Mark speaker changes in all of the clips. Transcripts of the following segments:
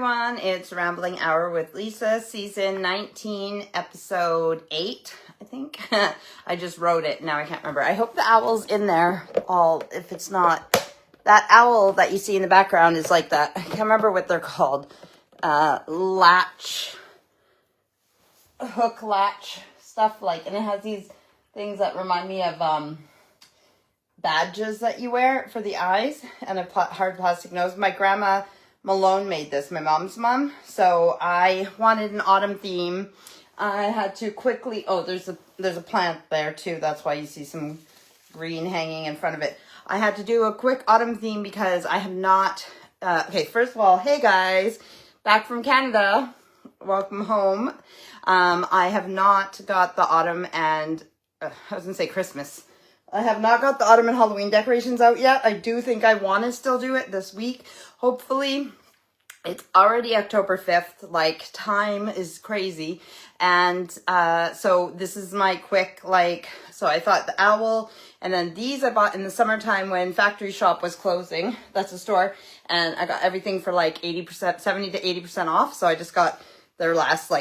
Speaker 1: everyone, it's Rambling Hour with Lisa, season 19, episode 8, I think. I just wrote it, now I can't remember. I hope the owl's in there, if it's not. That owl that you see in the background is like that, I can't remember what they're called, hook latch stuff like, and it has these things that remind me of badges that you wear for the eyes, and a hard plastic nose. My grandma Malone made this, my mom's mom. So I wanted an autumn theme. I had to quickly, there's a plant there too. That's why you see some green hanging in front of it. I had to do a quick autumn theme because I have not, okay, first of all, hey guys, back from Canada. Welcome home. I have not got the autumn and, I was going to say Christmas. I have not got the autumn and Halloween decorations out yet. I do think I want to still do it this week. Hopefully. It's already October 5th. Like, time is crazy. And so this is my quick, so I thought the owl, and then these I bought in the summertime when Factory Shop was closing. That's a store. And I got everything for like 80%, 70 to 80% off. So I just got their last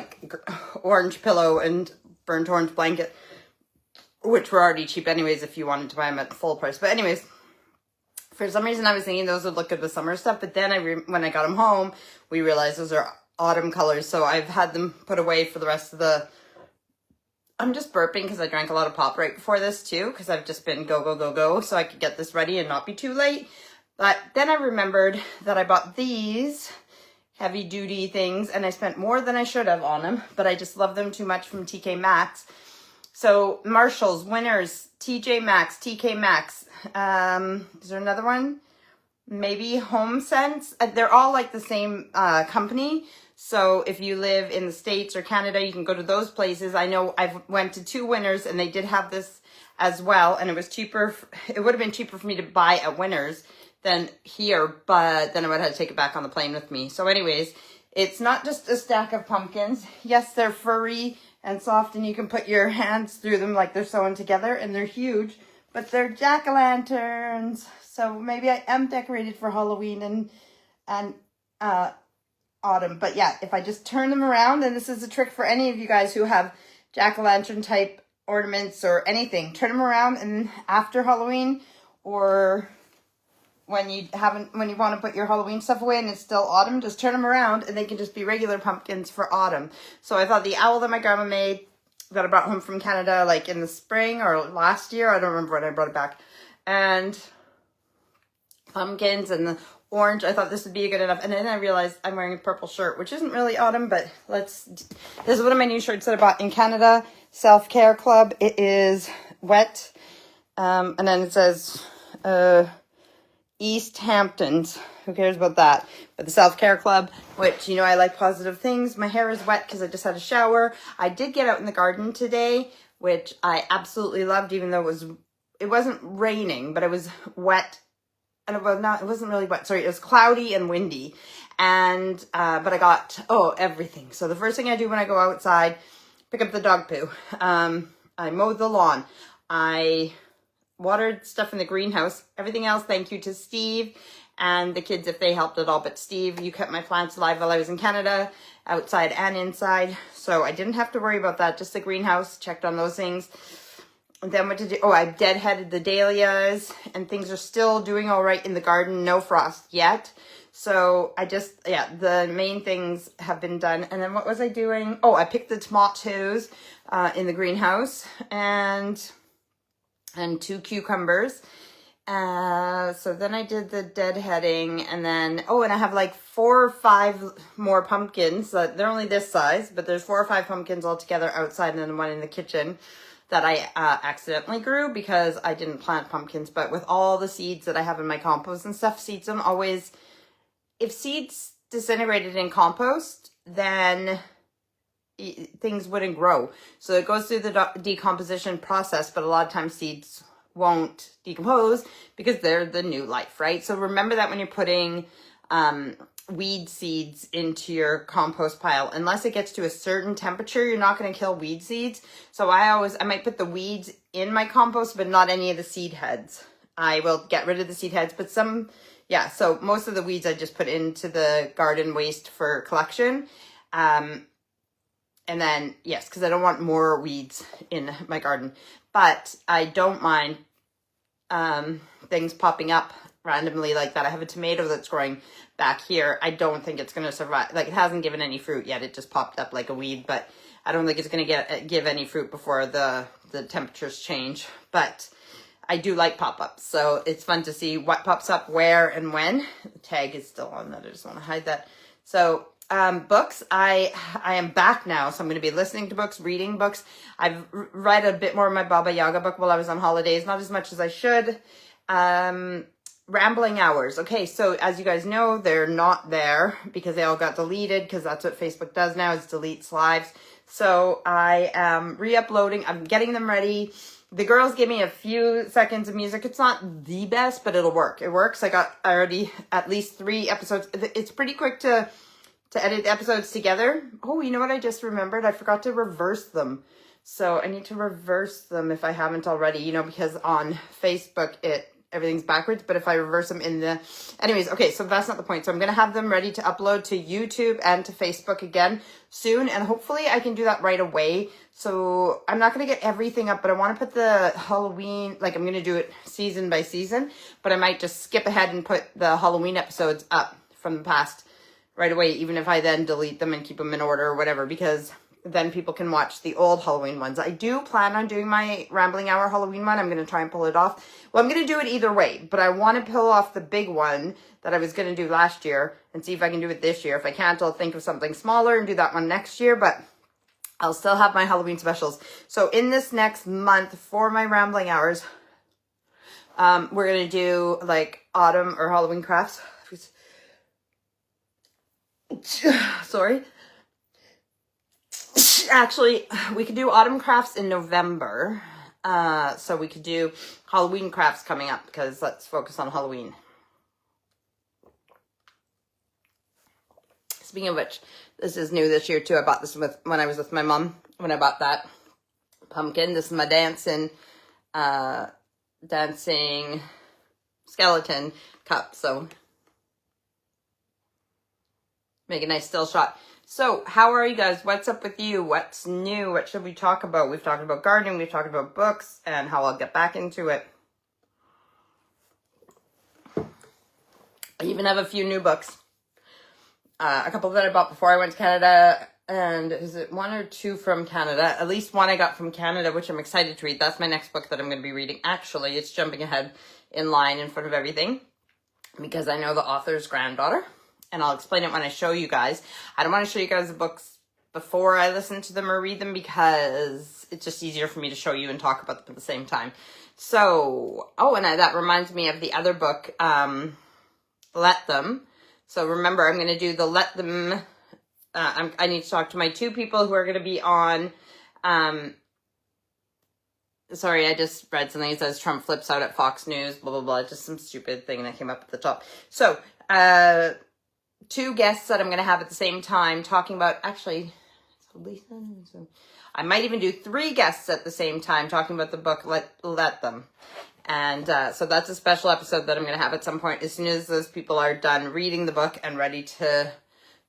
Speaker 1: orange pillow and burnt orange blanket, which were already cheap anyways if you wanted to buy them at full price. But anyways, for some reason I was thinking those would look good with summer stuff. But then when I got them home, we realized those are autumn colors. So I've had them put away for the rest of the... I'm just burping because I drank a lot of pop right before this too. Because I've just been go. So I could get this ready and not be too late. But then I remembered that I bought these heavy duty things. And I spent more than I should have on them. But I just love them too much from TK Maxx. So Marshalls, Winners, TJ Maxx, TK Maxx. Is there another one? Maybe Home Sense. They're all like the same company. So if you live in the States or Canada, you can go to those places. I know I've went to 2 Winners and they did have this as well. And it was cheaper. It would have been cheaper for me to buy at Winners than here. But then I would have to take it back on the plane with me. So anyways, it's not just a stack of pumpkins. Yes, they're furry and soft, and you can put your hands through them like they're sewn together, and they're huge, but they're jack-o'-lanterns. So maybe I am decorated for Halloween and autumn. But yeah, if I just turn them around, and this is a trick for any of you guys who have jack-o'-lantern type ornaments or anything, turn them around, and after Halloween, or when you want to put your Halloween stuff away and it's still autumn, just turn them around and they can just be regular pumpkins for autumn. So I thought the owl that my grandma made, that I brought home from Canada like in the spring or last year, I don't remember when I brought it back, and pumpkins and the orange, I thought this would be good enough. And then I realized I'm wearing a purple shirt, which isn't really autumn, but this is one of my new shirts that I bought in Canada, Self-Care Club. It is wet, and then it says East Hamptons. Who cares about that? But the Self-Care Club, which, I like positive things. My hair is wet because I just had a shower. I did get out in the garden today, which I absolutely loved, even though it wasn't raining, but it was wet. And it wasn't really wet. Sorry, it was cloudy and windy. And, but I got, everything. So the first thing I do when I go outside, pick up the dog poo. I mowed the lawn. I watered stuff in the greenhouse. Everything else, thank you to Steve and the kids if they helped at all. But Steve, you kept my plants alive while I was in Canada, outside and inside. So I didn't have to worry about that. Just the greenhouse, checked on those things. And then what to do? I deadheaded the dahlias, and things are still doing all right in the garden. No frost yet. So the main things have been done. And then what was I doing? I picked the tomatoes in the greenhouse and 2 cucumbers. So then I did the deadheading, and then, and I have like 4 or 5 more pumpkins. They're only this size, but there's 4 or 5 pumpkins all together outside, and then one in the kitchen that I accidentally grew because I didn't plant pumpkins. But with all the seeds that I have in my compost and stuff, if seeds disintegrated in compost, then things wouldn't grow. So it goes through the decomposition process, but a lot of times seeds won't decompose because they're the new life, right? So remember that when you're putting weed seeds into your compost pile, unless it gets to a certain temperature, you're not going to kill weed seeds. So I might put the weeds in my compost, but not any of the seed heads. I will get rid of the seed heads, but some yeah, so most of the weeds I just put into the garden waste for collection. And then, yes, because I don't want more weeds in my garden. But I don't mind things popping up randomly like that. I have a tomato that's growing back here. I don't think it's going to survive. Like, it hasn't given any fruit yet. It just popped up like a weed, but I don't think it's going to give any fruit before the temperatures change. But I do like pop-ups, so it's fun to see what pops up where and when. The tag is still on that. I just want to hide that. So books, I am back now, so I'm going to be listening to books, reading books. I've read a bit more of my Baba Yaga book while I was on holidays, not as much as I should. Rambling hours. Okay, so as you guys know, they're not there because they all got deleted, because that's what Facebook does now, is deletes lives. So I am re-uploading. I'm getting them ready. The girls give me a few seconds of music. It's not the best, but it'll work. It works. I got already at least 3 episodes. It's pretty quick to edit episodes together. Oh, you know what I just remembered? I forgot to reverse them. So I need to reverse them if I haven't already, you know, because on Facebook everything's backwards, but if I reverse them anyways, okay, so that's not the point. So I'm going to have them ready to upload to YouTube and to Facebook again soon, and hopefully I can do that right away. So I'm not going to get everything up, but I want to put the Halloween, like I'm going to do it season by season, but I might just skip ahead and put the Halloween episodes up from the past right away, even if I then delete them and keep them in order or whatever, because then people can watch the old Halloween ones. I do plan on doing my Rambling Hour Halloween one. I'm going to try and pull it off. Well, I'm going to do it either way, but I want to pull off the big one that I was going to do last year and see if I can do it this year. If I can't, I'll think of something smaller and do that one next year, but I'll still have my Halloween specials. So in this next month for my Rambling Hours, we're going to do like autumn or Halloween crafts. Sorry. Actually, we could do autumn crafts in November. So we could do Halloween crafts coming up, because let's focus on Halloween. Speaking of which, this is new this year too. I bought this when I was with my mom, when I bought that pumpkin. This is my dancing skeleton cup. So make a nice still shot. So, how are you guys? What's up with you? What's new? What should we talk about? We've talked about gardening, we've talked about books, and how I'll get back into it. I even have a few new books. A couple that I bought before I went to Canada, and is it 1 or 2 from Canada? At least 1 I got from Canada, which I'm excited to read. That's my next book that I'm going to be reading. Actually, it's jumping ahead in line in front of everything, because I know the author's granddaughter. And I'll explain it when I show you guys. I don't want to show you guys the books before I listen to them or read them, because it's just easier for me to show you and talk about them at the same time. So, that reminds me of the other book, Let Them. So remember, I'm going to do the Let Them. I need to talk to my 2 people who are going to be on. Sorry, I just read something that says Trump flips out at Fox News, blah, blah, blah. Just some stupid thing that came up at the top. So, 2 guests that I'm going to have at the same time talking about, actually, I might even do 3 guests at the same time talking about the book, Let Them. And so that's a special episode that I'm going to have at some point as soon as those people are done reading the book and ready to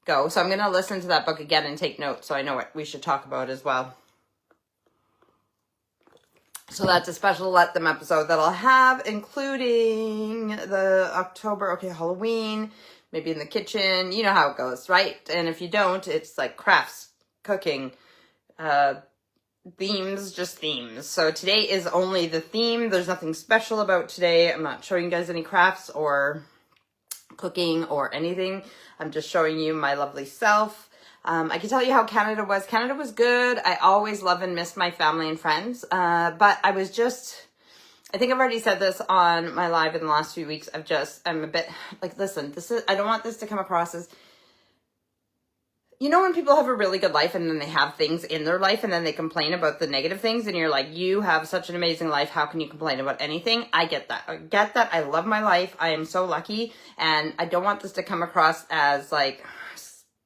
Speaker 1: go. So I'm going to listen to that book again and take notes so I know what we should talk about as well. So that's a special Let Them episode that I'll have, including the October, Halloween, maybe in the kitchen. You know how it goes, right? And if you don't, it's like crafts, cooking, themes, just themes. So today is only the theme. There's nothing special about today. I'm not showing you guys any crafts or cooking or anything. I'm just showing you my lovely self. I can tell you how Canada was. Canada was good. I always love and miss my family and friends. But I think I've already said this on my live in the last few weeks. I'm a bit like, listen, I don't want this to come across as, you know, when people have a really good life and then they have things in their life and then they complain about the negative things and you're like, you have such an amazing life. How can you complain about anything? I get that. I love my life. I am so lucky. And I don't want this to come across as like,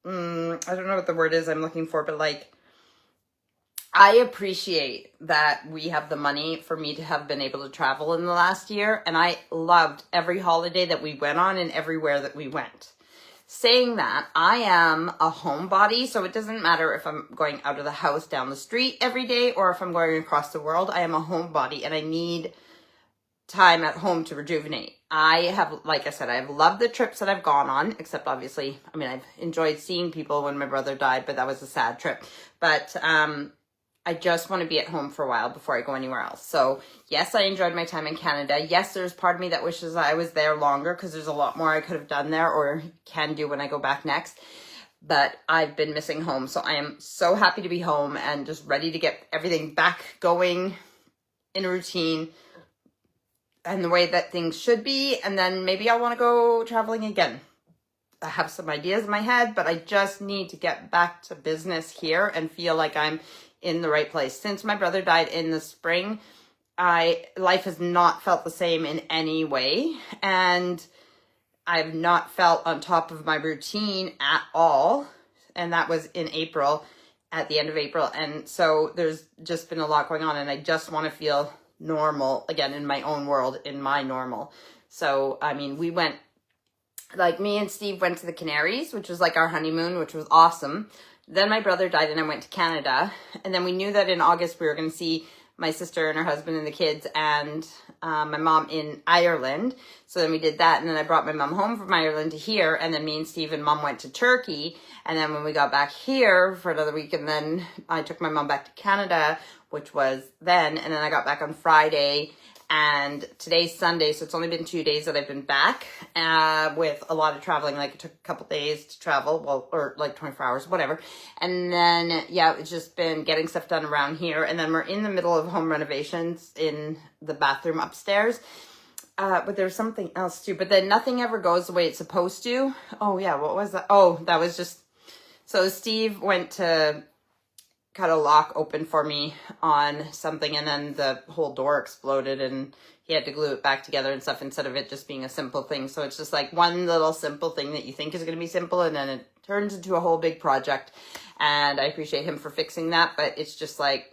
Speaker 1: I don't know what the word is I'm looking for, but like, I appreciate that we have the money for me to have been able to travel in the last year, and I loved every holiday that we went on and everywhere that we went. Saying that, I am a homebody, so it doesn't matter if I'm going out of the house down the street every day or if I'm going across the world. I am a homebody, and I need time at home to rejuvenate. I have, like I said, I've loved the trips that I've gone on, except obviously, I mean, I've enjoyed seeing people when my brother died, but that was a sad trip. But I just want to be at home for a while before I go anywhere else. So yes, I enjoyed my time in Canada. Yes, there's part of me that wishes I was there longer because there's a lot more I could have done there or can do when I go back next. But I've been missing home. So I am so happy to be home and just ready to get everything back going in a routine and the way that things should be. And then maybe I'll want to go traveling again. I have some ideas in my head, but I just need to get back to business here and feel like I'm in the right place. Since my brother died in the spring, life has not felt the same in any way. And I've not felt on top of my routine at all. And that was in April, at the end of April. And so there's just been a lot going on, and I just want to feel normal again in my own world, in my normal. So, I mean, we went, like me and Steve went to the Canaries, which was like our honeymoon, which was awesome. Then my brother died and I went to Canada. And then we knew that in August we were going to see my sister and her husband and the kids and my mom in Ireland. So then we did that. And then I brought my mom home from Ireland to here. And then me and Steve and mom went to Turkey. And then when we got back here for another week, and then I took my mom back to Canada, which was then. And then I got back on Friday. And today's Sunday, so it's only been 2 days that I've been back with a lot of traveling. Like, it took a couple days to travel, well, or like 24 hours, whatever. And then, yeah, it's just been getting stuff done around here. And then we're in the middle of home renovations in the bathroom upstairs. But there's something else too. But then nothing ever goes the way it's supposed to. Oh, yeah, what was that? Oh, that was just... So Steve went to cut a lock open for me on something, and then the whole door exploded and he had to glue it back together and stuff instead of it just being a simple thing. So it's just like one little simple thing that you think is going to be simple, and then it turns into a whole big project. And I appreciate him for fixing that, but it's just like,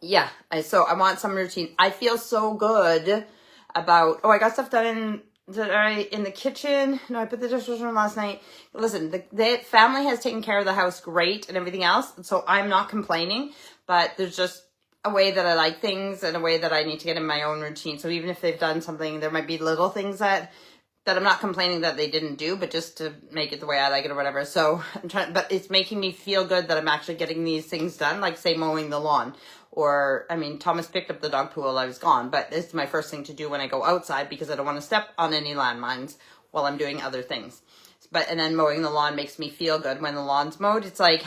Speaker 1: yeah. So I want some routine. I feel so good about, I got stuff done in the kitchen. No, I put the dishwasher on last night. Listen, the family has taken care of the house great and everything else, so I'm not complaining, but there's just a way that I like things and a way that I need to get in my own routine. So even if they've done something, there might be little things that I'm not complaining that they didn't do, but just to make it the way I like it or whatever. So I'm trying, but it's making me feel good that I'm actually getting these things done, like say mowing the lawn. Or, I mean, Thomas picked up the dog poo while I was gone, but it's my first thing to do when I go outside because I don't want to step on any landmines while I'm doing other things. And then mowing the lawn makes me feel good when the lawn's mowed. It's like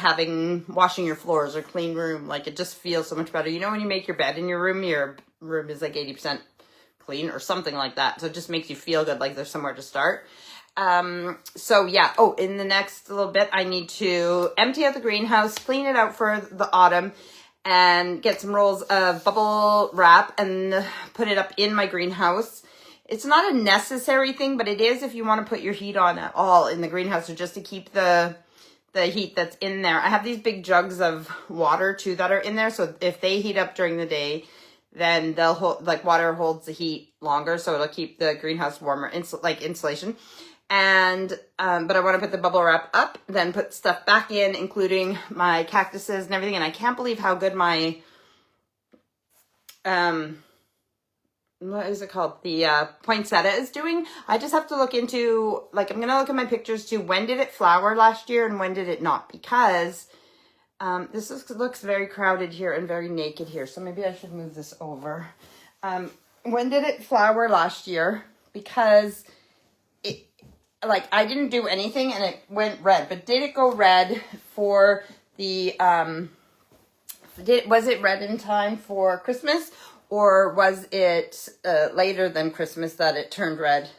Speaker 1: washing your floors or clean room. Like, it just feels so much better. You know, when you make your bed in your room is like 80% clean or something like that. So it just makes you feel good, like there's somewhere to start. So yeah. Oh, in the next little bit, I need to empty out the greenhouse, clean it out for the autumn, and get some rolls of bubble wrap and put it up in my greenhouse. It's not a necessary thing, but it is if you want to put your heat on at all in the greenhouse, or just to keep the heat that's in there. I have these big jugs of water too that are in there, so if they heat up during the day, then they'll hold, like, water holds the heat longer, so it'll keep the greenhouse warmer, like insulation. And, but I want to put the bubble wrap up, then put stuff back in, including my cactuses and everything. And I can't believe how good my, what is it called? The, poinsettia is doing. I just have to look into, like, I'm going to look at my pictures too. When did it flower last year and when did it not? Because, looks very crowded here and very naked here. So maybe I should move this over. When did it flower last year? Because like, I didn't do anything and it went red, but did it go red for the, was it red in time for Christmas, or was it later than Christmas that it turned red?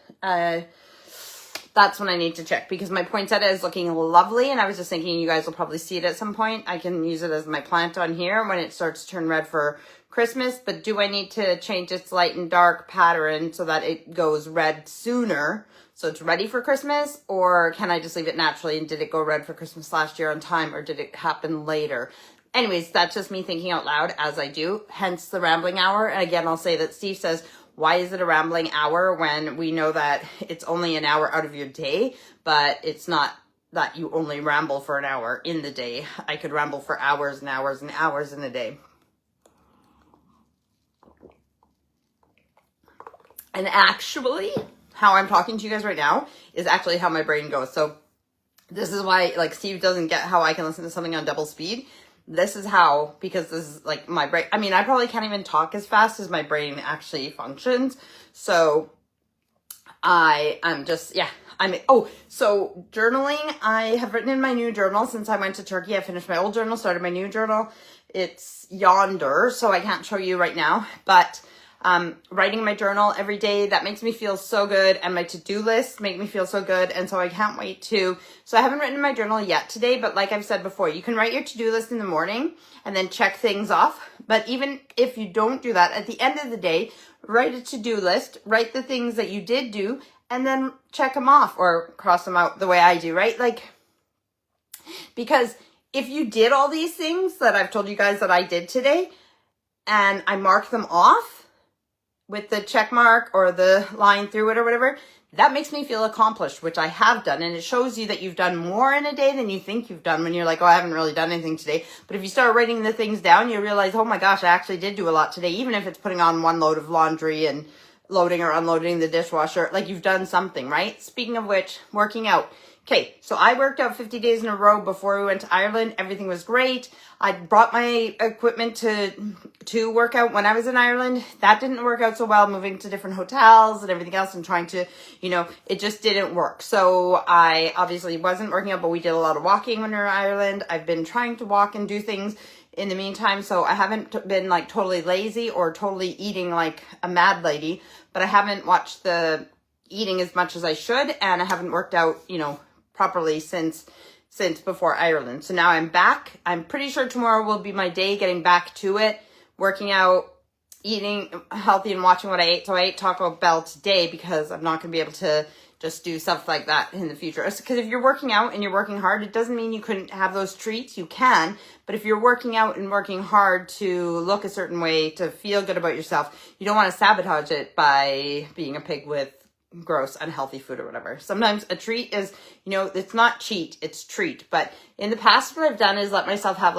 Speaker 1: That's when I need to check, because my poinsettia is looking lovely, and I was just thinking you guys will probably see it at some point. I can use it as my plant on here when it starts to turn red for Christmas, but do I need to change its light and dark pattern so that it goes red sooner, so it's ready for Christmas? Or can I just leave it naturally, and did it go red for Christmas last year on time, or did it happen later? anyways, that's just me thinking out loud as I do, hence the rambling hour. And again, I'll say that Steve says, why is it a rambling hour when we know that it's only an hour out of your day, but it's not that you only ramble for an hour in the day. I could ramble for hours and hours and hours in a day. And actually, how I'm talking to you guys right now is actually how my brain goes. So this is why, like, Steve doesn't get how I can listen to something on double speed. This is how, because this is like my brain. I mean, I probably can't even talk as fast as my brain actually functions. So I'm just, yeah. So journaling, I have written in my new journal since I went to Turkey. I finished my old journal, started my new journal. It's yonder, so I can't show you right now, but writing my journal every day, that makes me feel so good, and my to-do list make me feel so good, and so I can't wait to. So I haven't written in my journal yet today, but like I've said before, you can write your to-do list in the morning and then check things off. But even if you don't do that, at the end of the day, write a to-do list, write the things that you did do, and then check them off or cross them out the way I do, right? Like, because if you did all these things that I've told you guys that I did today, and I mark them off with the check mark or the line through it or whatever, that makes me feel accomplished, which I have done. And it shows you that you've done more in a day than you think you've done when you're like, oh, I haven't really done anything today. But if you start writing the things down, you realize, oh my gosh, I actually did do a lot today, even if it's putting on one load of laundry and loading or unloading the dishwasher. Like, you've done something, right? Speaking of which, working out. Okay, so I worked out 50 days in a row before we went to Ireland. Everything was great. I brought my equipment to work out when I was in Ireland. That didn't work out so well, moving to different hotels and everything else and trying to, it just didn't work. So I obviously wasn't working out, but we did a lot of walking when we were in Ireland. I've been trying to walk and do things in the meantime, so I haven't been like totally lazy or totally eating like a mad lady, but I haven't watched the eating as much as I should, and I haven't worked out, properly since before Ireland. So now I'm back. I'm pretty sure tomorrow will be my day getting back to it, working out, eating healthy, and watching what I ate. So I ate Taco Bell today because I'm not going to be able to just do stuff like that in the future. Because if you're working out and you're working hard, it doesn't mean you couldn't have those treats. You can. But if you're working out and working hard to look a certain way, to feel good about yourself, you don't want to sabotage it by being a pig with gross, unhealthy food or whatever. Sometimes a treat is, it's not cheat, it's treat. But in the past, what I've done is let myself have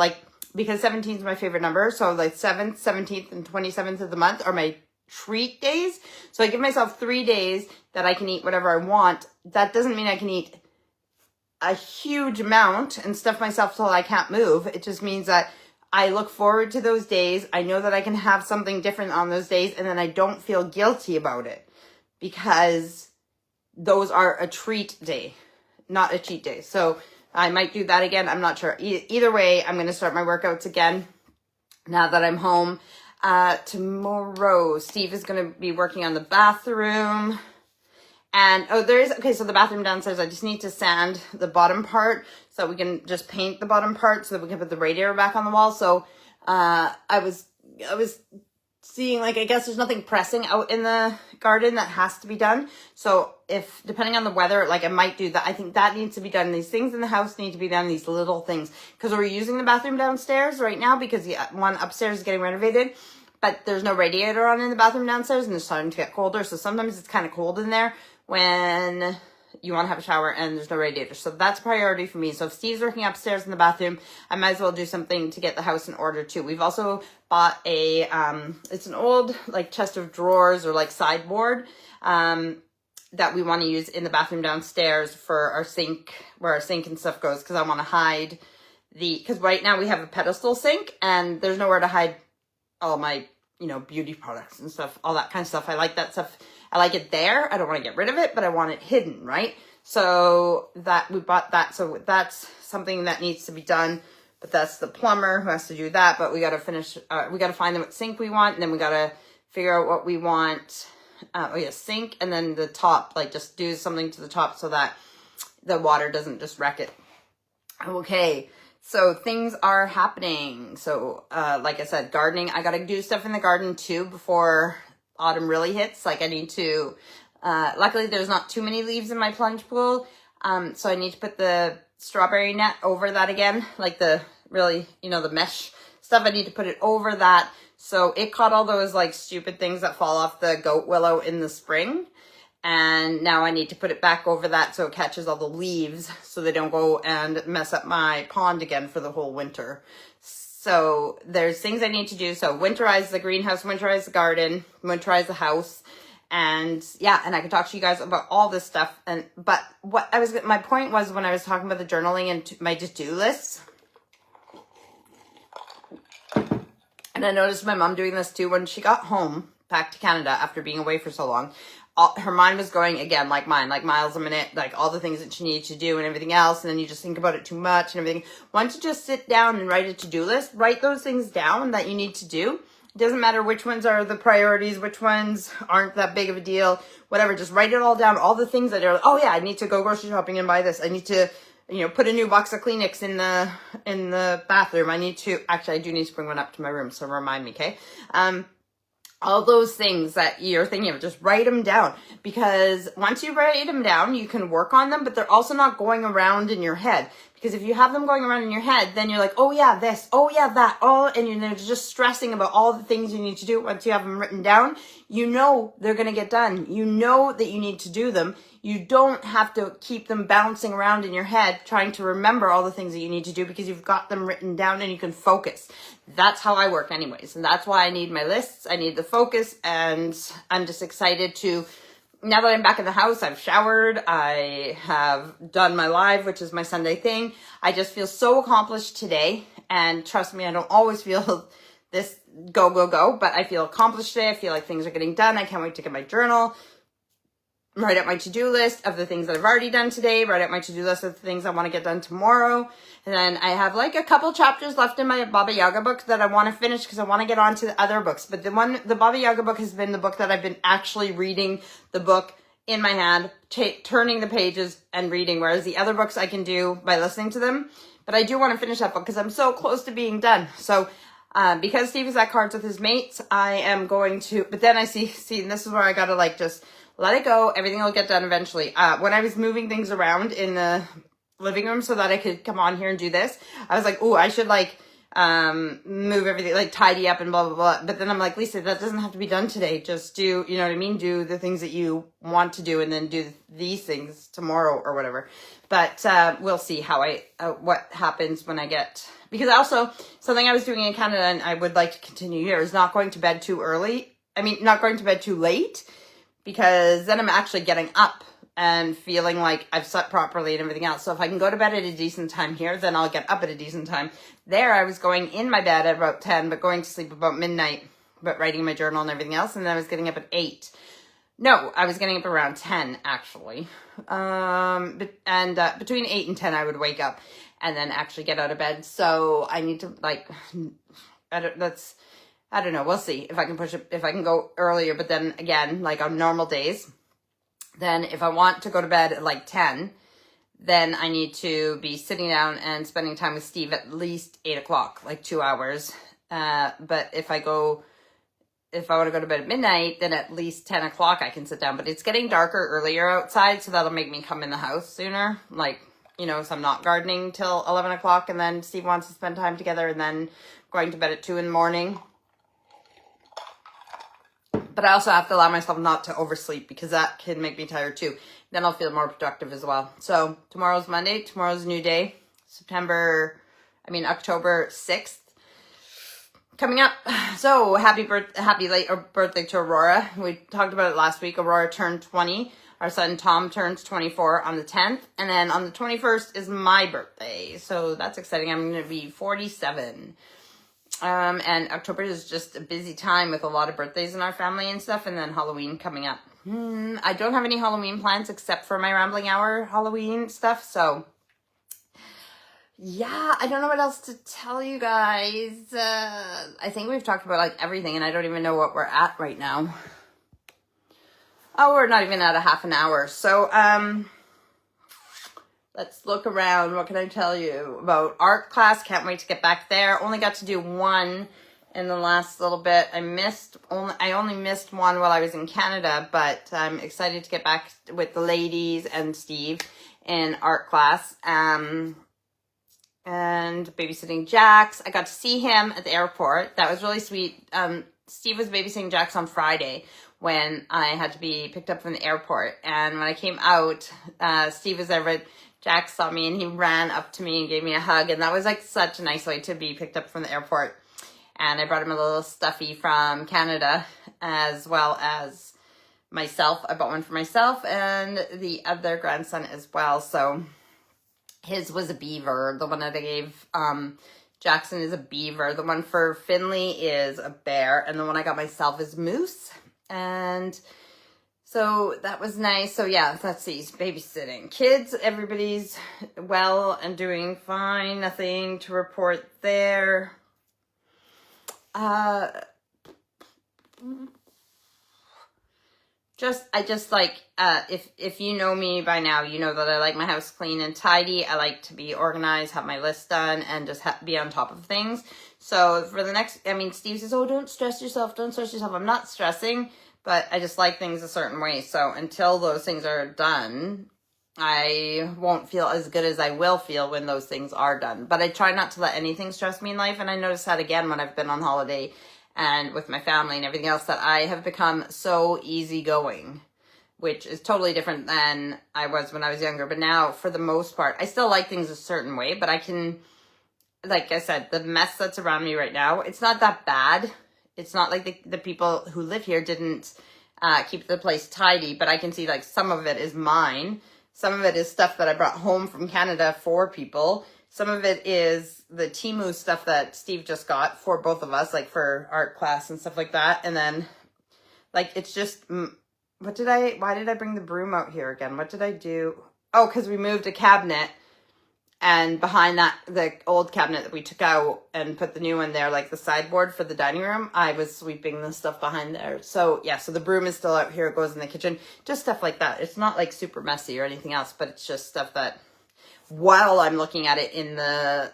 Speaker 1: because 17 is my favorite number. So 7th, 17th, and 27th of the month are my treat days. So I give myself 3 days that I can eat whatever I want. That doesn't mean I can eat a huge amount and stuff myself till I can't move. It just means that I look forward to those days. I know that I can have something different on those days, and then I don't feel guilty about it, because those are a treat day, not a cheat day. So I might do that again. I'm not sure. Either way, I'm going to start my workouts again now that I'm home. Tomorrow, Steve is going to be working on the bathroom. And, so the bathroom downstairs, I just need to sand the bottom part so that we can just paint the bottom part so that we can put the radiator back on the wall. So, I was seeing, I guess there's nothing pressing out in the garden that has to be done. So depending on the weather, I might do that. I think that needs to be done. These things in the house need to be done, these little things. Because we're using the bathroom downstairs right now because the one upstairs is getting renovated. But there's no radiator on in the bathroom downstairs, and it's starting to get colder. So sometimes it's kind of cold in there when you want to have a shower and there's no radiator. So that's a priority for me. So if Steve's working upstairs in the bathroom, I might as well do something to get the house in order too. We've also bought it's an old chest of drawers or sideboard that we want to use in the bathroom downstairs for our sink, where our sink and stuff goes, because I want to hide because right now we have a pedestal sink and there's nowhere to hide all my, beauty products and stuff, all that kind of stuff. I like that stuff. I like it there. I don't want to get rid of it, but I want it hidden, right? So we bought that. So that's something that needs to be done, but that's the plumber who has to do that. But we got to finish, we got to find them what sink we want. And then we got to figure out what we want. Sink. And then the top, just do something to the top so that the water doesn't just wreck it. Okay. So things are happening. So, like I said, gardening, I got to do stuff in the garden too before autumn really hits. I need to, luckily there's not too many leaves in my plunge pool. So I need to put the strawberry net over that again, the really, you know, the mesh stuff. I need to put it over that. So it caught all those like stupid things that fall off the goat willow in the spring. And now I need to put it back over that so it catches all the leaves so they don't go and mess up my pond again for the whole winter. So there's things I need to do. So winterize the greenhouse, winterize the garden, winterize the house. And yeah, and I can talk to you guys about all this stuff. But my point was when I was talking about the journaling and my to-do lists. And I noticed my mom doing this too when she got home back to Canada after being away for so long. Her mind was going again, like mine, like miles a minute, like all the things that she needed to do and everything else. And then you just think about it too much and everything. Why don't you just sit down and write a to-do list? Write those things down that you need to do. It doesn't matter which ones are the priorities, which ones aren't that big of a deal, whatever. Just write it all down. All the things that are, oh yeah, I need to go grocery shopping and buy this. I need to, you know, put a new box of Kleenex in the bathroom. I do need to bring one up to my room. So remind me, okay? All those things that you're thinking of, just write them down, because once you write them down, you can work on them, but they're also not going around in your head. Because if you have them going around in your head, then you're like, oh yeah, this, oh yeah, that, and you're just stressing about all the things you need to do. Once you have them written down, you know they're going to get done. You know that you need to do them. You don't have to keep them bouncing around in your head trying to remember all the things that you need to do, because you've got them written down and you can focus. That's how I work anyways. And that's why I need my lists. I need the focus, and I'm just excited to, now that I'm back in the house, I've showered, I have done my live, which is my Sunday thing. I just feel so accomplished today. And trust me, I don't always feel this go, but I feel accomplished today. I feel like things are getting done. I can't wait to get my journal, write out my to-do list of the things that I've already done today, write out my to-do list of the things I want to get done tomorrow. And then I have like a couple chapters left in my Baba Yaga book that I want to finish because I want to get on to the other books. But the Baba Yaga book has been the book that I've been actually reading the book in my hand, turning the pages and reading, whereas the other books I can do by listening to them. But I do want to finish that book because I'm so close to being done. So because Steve is at cards with his mates, I am going to, but then I see, and this is where I got to like just let it go. Everything will get done eventually. When I was moving things around in the living room so that I could come on here and do this, I was like, oh, I should like move everything, like tidy up and blah, blah, blah. But then I'm like, Lisa, that doesn't have to be done today. Just do, you know what I mean? Do the things that you want to do and then do these things tomorrow or whatever. But we'll see how what happens when I get, because also something I was doing in Canada and I would like to continue here is not going to bed too early. I mean, not going to bed too late, because then I'm actually getting up and feeling like I've slept properly and everything else. So if I can go to bed at a decent time here, then I'll get up at a decent time. There, I was going in my bed at about 10, but going to sleep about midnight, but writing my journal and everything else. And then I was getting up at 8. No, I was getting up around 10, actually. Between 8 and 10, I would wake up and then actually get out of bed. So I need to, like, I don't know. We'll see if I can push it, if I can go earlier. But then again, like on normal days, then if I want to go to bed at like 10, then I need to be sitting down and spending time with Steve at least 8 o'clock, like 2 hours. But if I want to go to bed at midnight, then at least 10 o'clock I can sit down. But it's getting darker earlier outside, so that'll make me come in the house sooner. Like, you know, so I'm not gardening till 11 o'clock, and then Steve wants to spend time together, and then going to bed at 2 in the morning. But I also have to allow myself not to oversleep, because that can make me tired too. Then I'll feel more productive as well. So tomorrow's Monday. Tomorrow's a new day. October 6th. Coming up. So happy late birthday to Aurora. We talked about it last week. Aurora turned 20. Our son Tom turns 24 on the 10th. And then on the 21st is my birthday. So that's exciting. I'm going to be 47. And October is just a busy time with a lot of birthdays in our family and stuff, and then Halloween coming up. I don't have any Halloween plans except for my Rambling Hour Halloween stuff, so yeah, I don't know what else to tell you guys. I think we've talked about like everything, and I don't even know what we're at right now. Oh, we're not even at a half an hour, so let's look around. What can I tell you about art class? Can't wait to get back there. Only got to do one in the last little bit. I only missed one while I was in Canada, but I'm excited to get back with the ladies and Steve in art class. and babysitting Jax. I got to see him at the airport. That was really sweet. Steve was babysitting Jax on Friday when I had to be picked up from the airport. And when I came out, Steve was there, but Jax saw me and he ran up to me and gave me a hug. And that was like such a nice way to be picked up from the airport. And I brought him a little stuffy from Canada, as well as myself. I bought one for myself and the other grandson as well. So his was a beaver. The one that I gave Jackson is a beaver. The one for Finley is a bear. And the one I got myself is moose. And so that was nice. So yeah, let's see, babysitting. Kids, everybody's well and doing fine. Nothing to report there. I just like, if you know me by now, you know that I like my house clean and tidy. I like to be organized, have my list done, and just be on top of things. So for the next, I mean, Steve says, oh, don't stress yourself. Don't stress yourself. I'm not stressing, but I just like things a certain way. So until those things are done, I won't feel as good as I will feel when those things are done. But I try not to let anything stress me in life. And I noticed that again when I've been on holiday and with my family and everything else, that I have become so easygoing, which is totally different than I was when I was younger. But now, for the most part, I still like things a certain way, but I can, like I said, the mess that's around me right now, it's not that bad. It's not like the people who live here didn't keep the place tidy, but I can see like some of it is mine. Some of it is stuff that I brought home from Canada for people. Some of it is the Temu stuff that Steve just got for both of us, like for art class and stuff like that. And then, like, it's just, why did I bring the broom out here again? What did I do? Oh, because we moved a cabinet. And behind that, the old cabinet that we took out and put the new one there, like the sideboard for the dining room, I was sweeping the stuff behind there. So yeah, so the broom is still out here. It goes in the kitchen. Just stuff like that. It's not like super messy or anything else, but it's just stuff that while I'm looking at it in the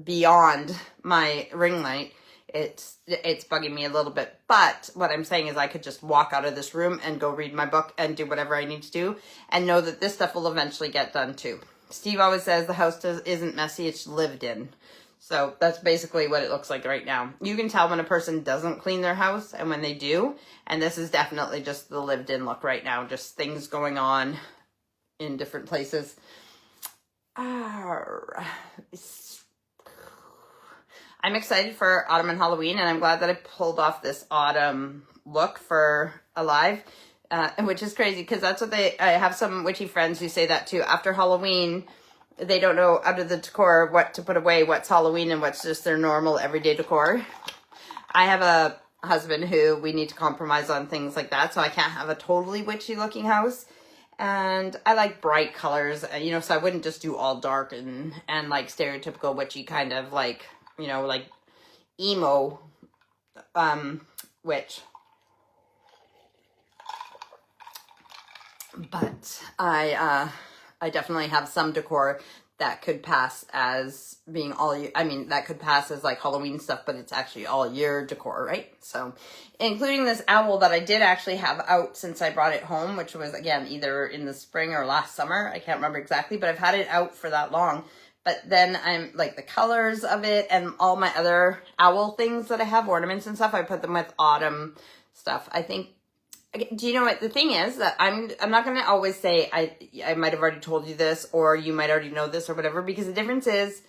Speaker 1: beyond my ring light, it's bugging me a little bit. But what I'm saying is I could just walk out of this room and go read my book and do whatever I need to do and know that this stuff will eventually get done too. Steve always says the house isn't messy, it's lived in. So that's basically what it looks like right now. You can tell when a person doesn't clean their house and when they do. And this is definitely just the lived in look right now. Just things going on in different places. I'm excited for autumn and Halloween, and I'm glad that I pulled off this autumn look for Alive. Which is crazy because that's what I have some witchy friends who say that too. After Halloween, they don't know out of the decor what to put away, what's Halloween and what's just their normal everyday decor. I have a husband who we need to compromise on things like that, so I can't have a totally witchy looking house. And I like bright colors, you know, so I wouldn't just do all dark and like stereotypical witchy kind of like, you know, like emo witch. But I definitely have some decor that could pass as being all year. I mean, that could pass as like Halloween stuff, but it's actually all year decor, right? So, including this owl that I did actually have out since I brought it home, which was, again, either in the spring or last summer. I can't remember exactly, but I've had it out for that long. But then I'm like the colors of it and all my other owl things that I have, ornaments and stuff, I put them with autumn stuff. I think. Do you know what the thing is that I'm not going to always say I might have already told you this or you might already know this or whatever, because the difference is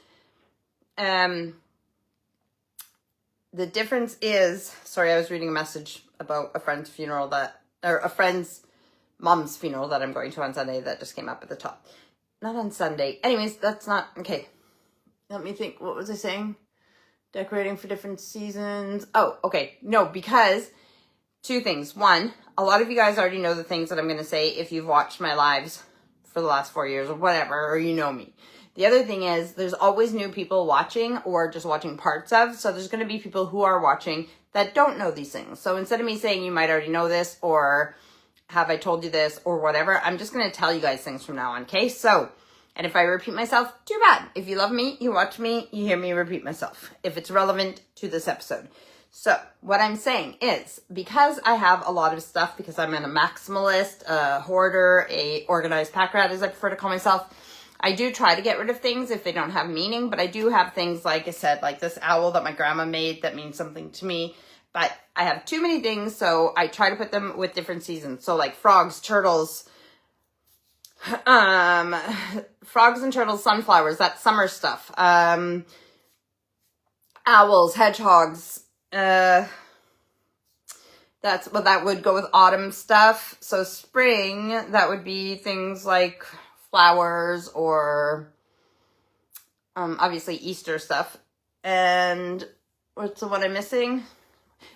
Speaker 1: sorry, I was reading a message about a friend's funeral or a friend's mom's funeral that I'm going to on Sunday that just came up at the top. Not on Sunday. Anyways, that's not okay. Let me think. What was I saying? Decorating for different seasons. Oh, okay. No, because two things. One, a lot of you guys already know the things that I'm going to say if you've watched my lives for the last 4 years or whatever, or you know me. The other thing is there's always new people watching or just watching parts of. So there's going to be people who are watching that don't know these things. So instead of me saying you might already know this or have I told you this or whatever, I'm just going to tell you guys things from now on. Okay. So, and if I repeat myself, too bad. If you love me, you watch me, you hear me repeat myself, if it's relevant to this episode. So what I'm saying is, because I have a lot of stuff, because I'm a maximalist, a hoarder, a organized pack rat, as I prefer to call myself, I do try to get rid of things if they don't have meaning, but I do have things, like I said, like this owl that my grandma made that means something to me. But I have too many things, so I try to put them with different seasons. So like frogs, turtles, frogs and turtles, sunflowers, that's summer stuff. Owls, hedgehogs, that would go with autumn stuff. So spring, that would be things like flowers or obviously Easter stuff. And what's the one I'm missing?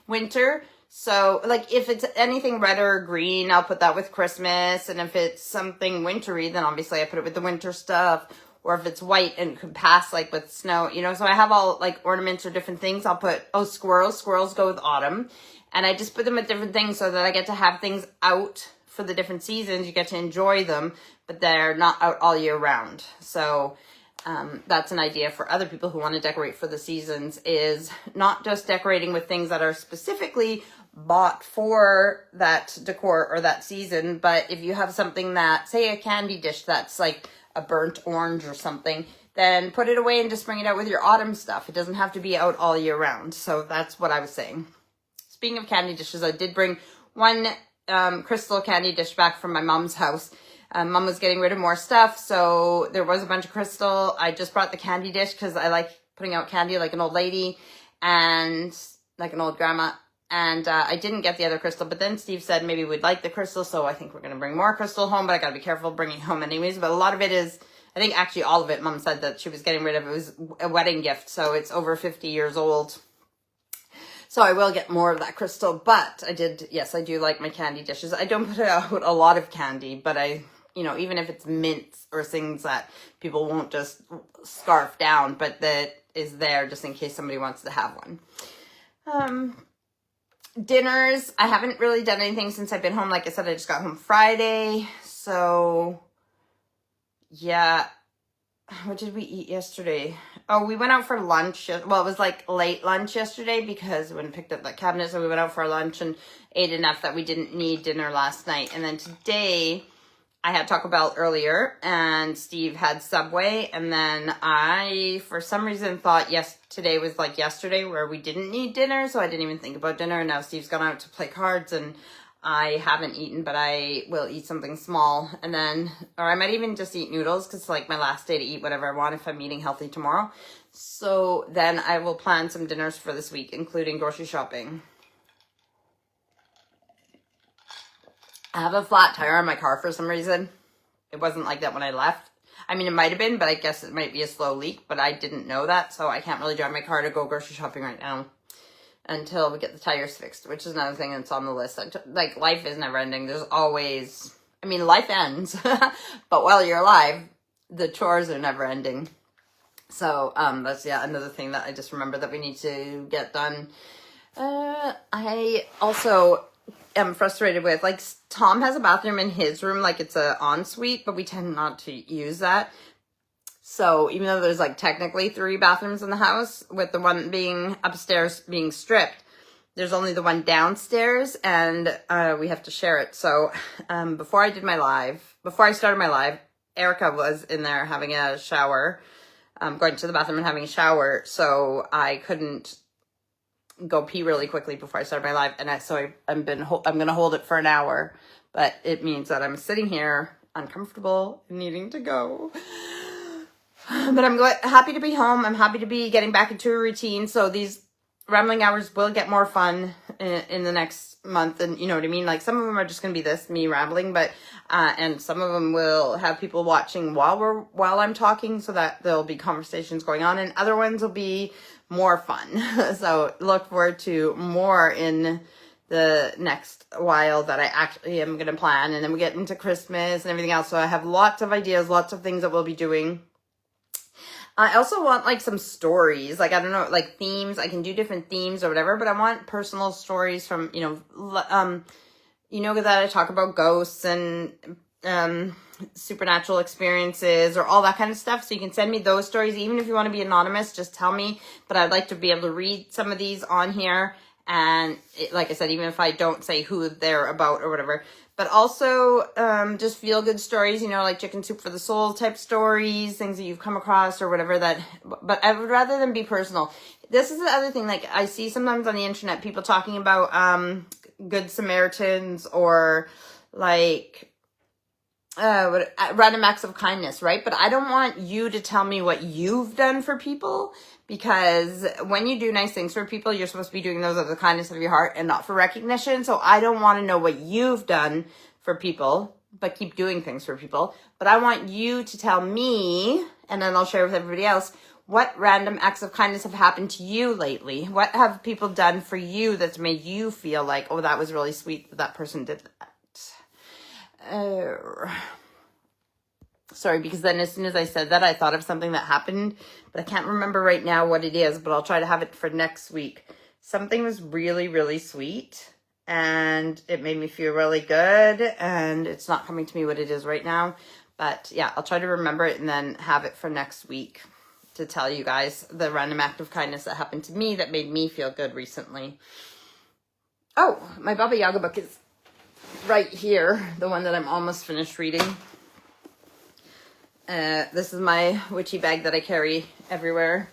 Speaker 1: Winter. So like if it's anything red or green, I'll put that with Christmas. And if it's something wintry, then obviously I put it with the winter stuff. Or if it's white and could pass like with snow, you know, so I have all like ornaments or different things. I'll put, squirrels go with autumn. And I just put them with different things so that I get to have things out for the different seasons. You get to enjoy them, but they're not out all year round. So that's an idea for other people who want to decorate for the seasons, is not just decorating with things that are specifically bought for that decor or that season, but if you have something that, say a candy dish that's like a burnt orange or something, then put it away and just bring it out with your autumn stuff. It doesn't have to be out all year round. So that's what I was saying. Speaking of candy dishes, I did bring one crystal candy dish back from my mom's house. Mom was getting rid of more stuff, so there was a bunch of crystal. I just brought the candy dish because I like putting out candy like an old lady and like an old grandma. And I didn't get the other crystal, but then Steve said maybe we'd like the crystal, so I think we're going to bring more crystal home, but I got to be careful bringing it home anyways. But a lot of it is, I think actually all of it, Mom said that she was getting rid of. It was a wedding gift, so it's over 50 years old. So I will get more of that crystal, but I do like my candy dishes. I don't put out a lot of candy, but even if it's mints or things that people won't just scarf down, but that is there just in case somebody wants to have one. Dinners, I haven't really done anything since I've been home. Like I said, I just got home Friday. So, yeah. What did we eat yesterday? Oh, we went out for lunch. Well, it was like late lunch yesterday because we went and picked up that cabinet. So we went out for lunch and ate enough that we didn't need dinner last night. And then today I had Taco Bell earlier and Steve had Subway. And then I, for some reason, thought today was like yesterday where we didn't need dinner. So I didn't even think about dinner. And now Steve's gone out to play cards and I haven't eaten, but I will eat something small. And then, or I might even just eat noodles because it's like my last day to eat whatever I want if I'm eating healthy tomorrow. So then I will plan some dinners for this week, including grocery shopping. I have a flat tire on my car for some reason. It wasn't like that when I left. I mean, it might have been, but I guess it might be a slow leak, but I didn't know that. So I can't really drive my car to go grocery shopping right now until we get the tires fixed, which is another thing that's on the list. Like, life is never ending. There's always, life ends, but while you're alive, the chores are never ending. So, that's, another thing that I just remember that we need to get done. I also am frustrated with, like, Tom has a bathroom in his room, like it's a ensuite, but we tend not to use that. So even though there's like technically 3 bathrooms in the house, with the one being upstairs being stripped, there's only the one downstairs and we have to share it. So before I started my live, Erica was in there having a shower, going to the bathroom and having a shower. So I couldn't go pee really quickly before I started my live. And I'm going to hold it for an hour, but it means that I'm sitting here uncomfortable and needing to go. But I'm happy to be home. I'm happy to be getting back into a routine. So these rambling hours will get more fun in the next month. And you know what I mean? Like some of them are just going to be me rambling, but, and some of them will have people watching while I'm talking so that there'll be conversations going on, and other ones will be more fun. So look forward to more in the next while that I actually am going to plan. And then we get into Christmas and everything else. So I have lots of ideas, lots of things that we'll be doing. I also want like some stories, like, I don't know, like themes. I can do different themes or whatever, but I want personal stories from, that I talk about ghosts and supernatural experiences or all that kind of stuff. So you can send me those stories. Even if you want to be anonymous, just tell me. But I'd like to be able to read some of these on here And like I said, even if I don't say who they're about or whatever, but also just feel good stories, you know, like chicken soup for the soul type stories, things that you've come across or whatever that, but I would rather than be personal. This is the other thing, like I see sometimes on the internet, people talking about Good Samaritans or like random acts of kindness, right? But I don't want you to tell me what you've done for people, because when you do nice things for people, you're supposed to be doing those out of the kindness of your heart and not for recognition. So I don't want to know what you've done for people, but keep doing things for people. But I want you to tell me, and then I'll share with everybody else, what random acts of kindness have happened to you lately? What have people done for you that's made you feel like, oh, that was really sweet that that person did that? Sorry, because then as soon as I said that, I thought of something that happened, but I can't remember right now what it is, but I'll try to have it for next week. Something was really, really sweet, and it made me feel really good, and it's not coming to me what it is right now, but yeah, I'll try to remember it and then have it for next week to tell you guys the random act of kindness that happened to me that made me feel good recently. Oh, my Baba Yaga book is right here, the one that I'm almost finished reading. This is my witchy bag that I carry everywhere.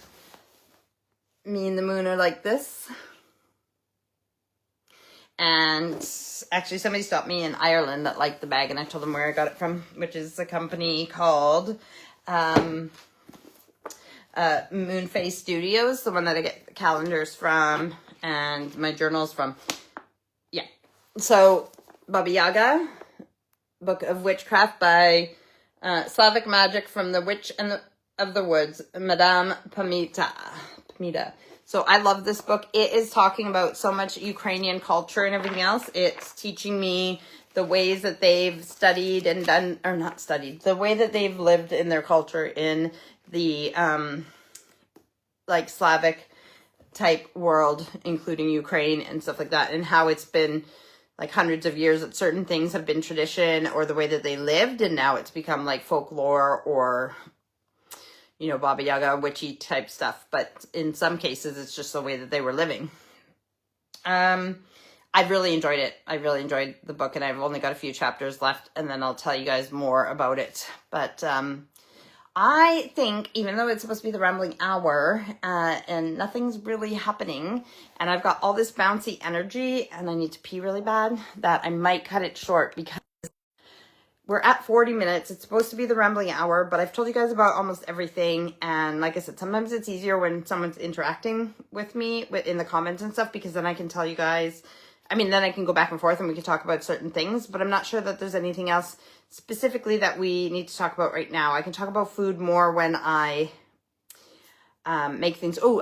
Speaker 1: Me and the moon are like this. And actually somebody stopped me in Ireland that liked the bag, and I told them where I got it from, which is a company called Moonface Studios, the one that I get the calendars from and my journals from. Yeah. So Baba Yaga, Book of Witchcraft by Slavic Magic from the Witch and of the Woods, Madame Pamita. So I love this book. It is talking about so much Ukrainian culture and everything else. It's teaching me the ways that they've studied and done, or not studied, the way that they've lived in their culture in the like Slavic type world, including Ukraine and stuff like that, and how it's been like hundreds of years that certain things have been tradition or the way that they lived, and now it's become like folklore or, you know, Baba Yaga, witchy type stuff. But in some cases, it's just the way that they were living. I really enjoyed it. I really enjoyed the book, and I've only got a few chapters left, and then I'll tell you guys more about it. But I think, even though it's supposed to be the rambling hour, and nothing's really happening, and I've got all this bouncy energy, and I need to pee really bad, that I might cut it short, because we're at 40 minutes. It's supposed to be the rambling hour, but I've told you guys about almost everything, and like I said, sometimes it's easier when someone's interacting with me in the comments and stuff, because then I can tell you guys, I mean, then I can go back and forth and we can talk about certain things, but I'm not sure that there's anything else specifically that we need to talk about right now. I can talk about food more when I make things. Oh,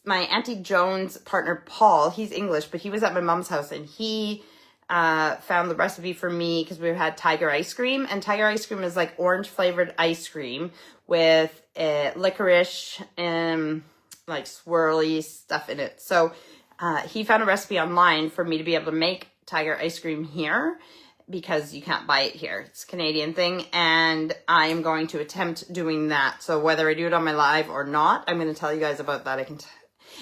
Speaker 1: my Auntie Joan's partner, Paul, he's English, but he was at my mom's house, and he found the recipe for me because we had tiger ice cream, and tiger ice cream is like orange flavored ice cream with licorice and like swirly stuff in it. So he found a recipe online for me to be able to make tiger ice cream here, because you can't buy it here. It's a Canadian thing, and I am going to attempt doing that. So whether I do it on my live or not, I'm going to tell you guys about that. And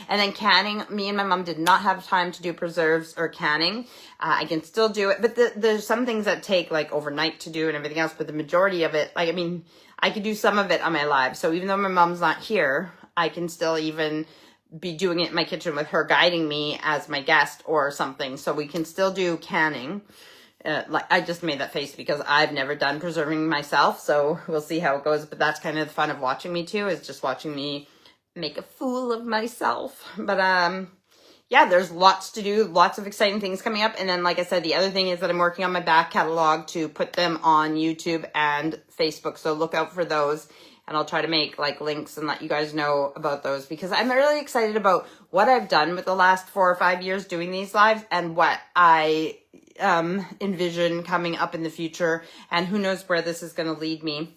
Speaker 1: then canning, me and my mom did not have time to do preserves or canning. I can still do it, but there's some things that take like overnight to do and everything else, but the majority of it, like, I mean, I could do some of it on my live. So even though my mom's not here, I can still even be doing it in my kitchen with her guiding me as my guest or something. So we can still do canning. Like, I just made that face because I've never done preserving myself, so we'll see how it goes. But that's kind of the fun of watching me too, is just watching me make a fool of myself. But yeah, there's lots to do, lots of exciting things coming up. And then, like I said, the other thing is that I'm working on my back catalog to put them on YouTube and Facebook, so look out for those. And I'll try to make like links and let you guys know about those, because I'm really excited about what I've done with the last 4 or 5 years doing these lives, and what I envision coming up in the future, and who knows where this is going to lead me.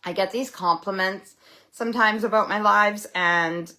Speaker 1: I get these compliments sometimes about my lives and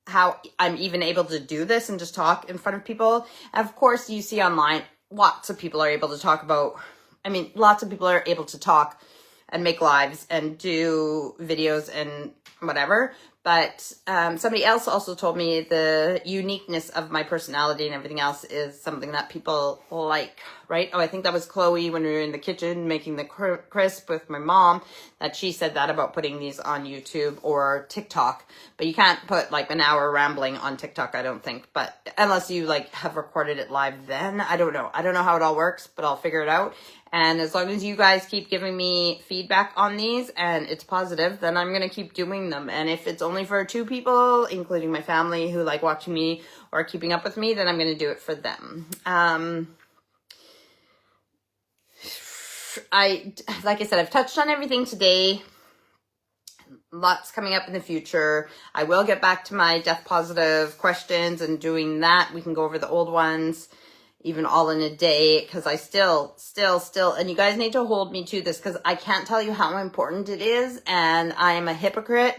Speaker 1: how I'm even able to do this and just talk in front of people. And of course, you see online, lots of people are able to talk about, I mean, lots of people are able to talk and make lives and do videos and whatever. But somebody else also told me the uniqueness of my personality and everything else is something that people like, right? Oh, I think that was Chloe when we were in the kitchen making the crisp with my mom, that she said that about putting these on YouTube or TikTok. But you can't put like an hour rambling on TikTok, I don't think. But unless you like have recorded it live then, I don't know. I don't know how it all works, but I'll figure it out. And as long as you guys keep giving me feedback on these and it's positive, then I'm going to keep doing them. And if it's only for 2 people, including my family who like watching me or keeping up with me, then I'm going to do it for them. Like I said, I've touched on everything today. Lots coming up in the future. I will get back to my death positive questions and doing that. We can go over the old ones even all in a day, because I still, and you guys need to hold me to this, because I can't tell you how important it is, and I am a hypocrite,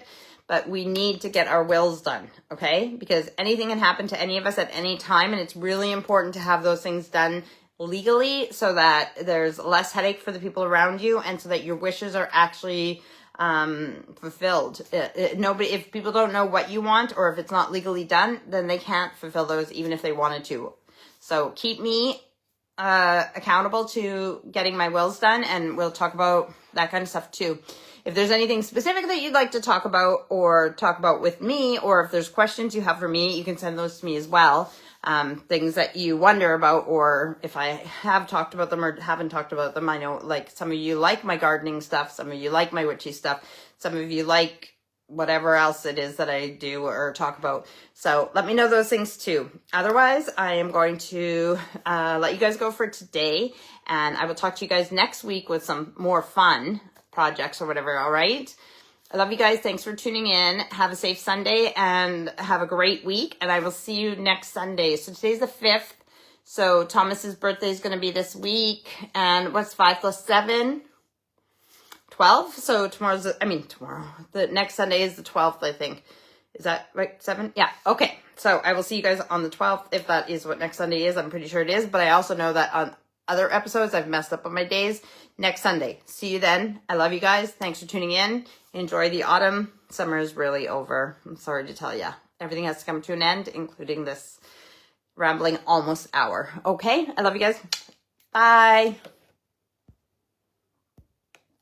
Speaker 1: but we need to get our wills done, okay? Because anything can happen to any of us at any time, and it's really important to have those things done legally so that there's less headache for the people around you, and so that your wishes are actually fulfilled. If people don't know what you want, or if it's not legally done, then they can't fulfill those even if they wanted to. So keep me accountable to getting my wills done, and we'll talk about that kind of stuff too. If there's anything specific that you'd like to talk about or talk about with me, or if there's questions you have for me, you can send those to me as well. Things that you wonder about, or if I have talked about them or haven't talked about them. I know like some of you like my gardening stuff, some of you like my witchy stuff, some of you like whatever else it is that I do or talk about. So let me know those things too. Otherwise, I am going to let you guys go for today, and I will talk to you guys next week with some more fun projects or whatever. All right. I love you guys. Thanks for tuning in. Have a safe Sunday and have a great week. And I will see you next Sunday. So today's the 5th. So Thomas's birthday is going to be this week. And what's 5 plus 7? 12. So tomorrow. The next Sunday is the 12th, I think. Is that right? 7? Yeah. Okay. So I will see you guys on the 12th, if that is what next Sunday is. I'm pretty sure it is. But I also know that on other episodes, I've messed up on my days. Next Sunday. See you then. I love you guys. Thanks for tuning in. Enjoy the autumn. Summer is really over. I'm sorry to tell ya. Everything has to come to an end, including this rambling almost hour. Okay? I love you guys. Bye.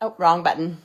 Speaker 1: Oh, wrong button.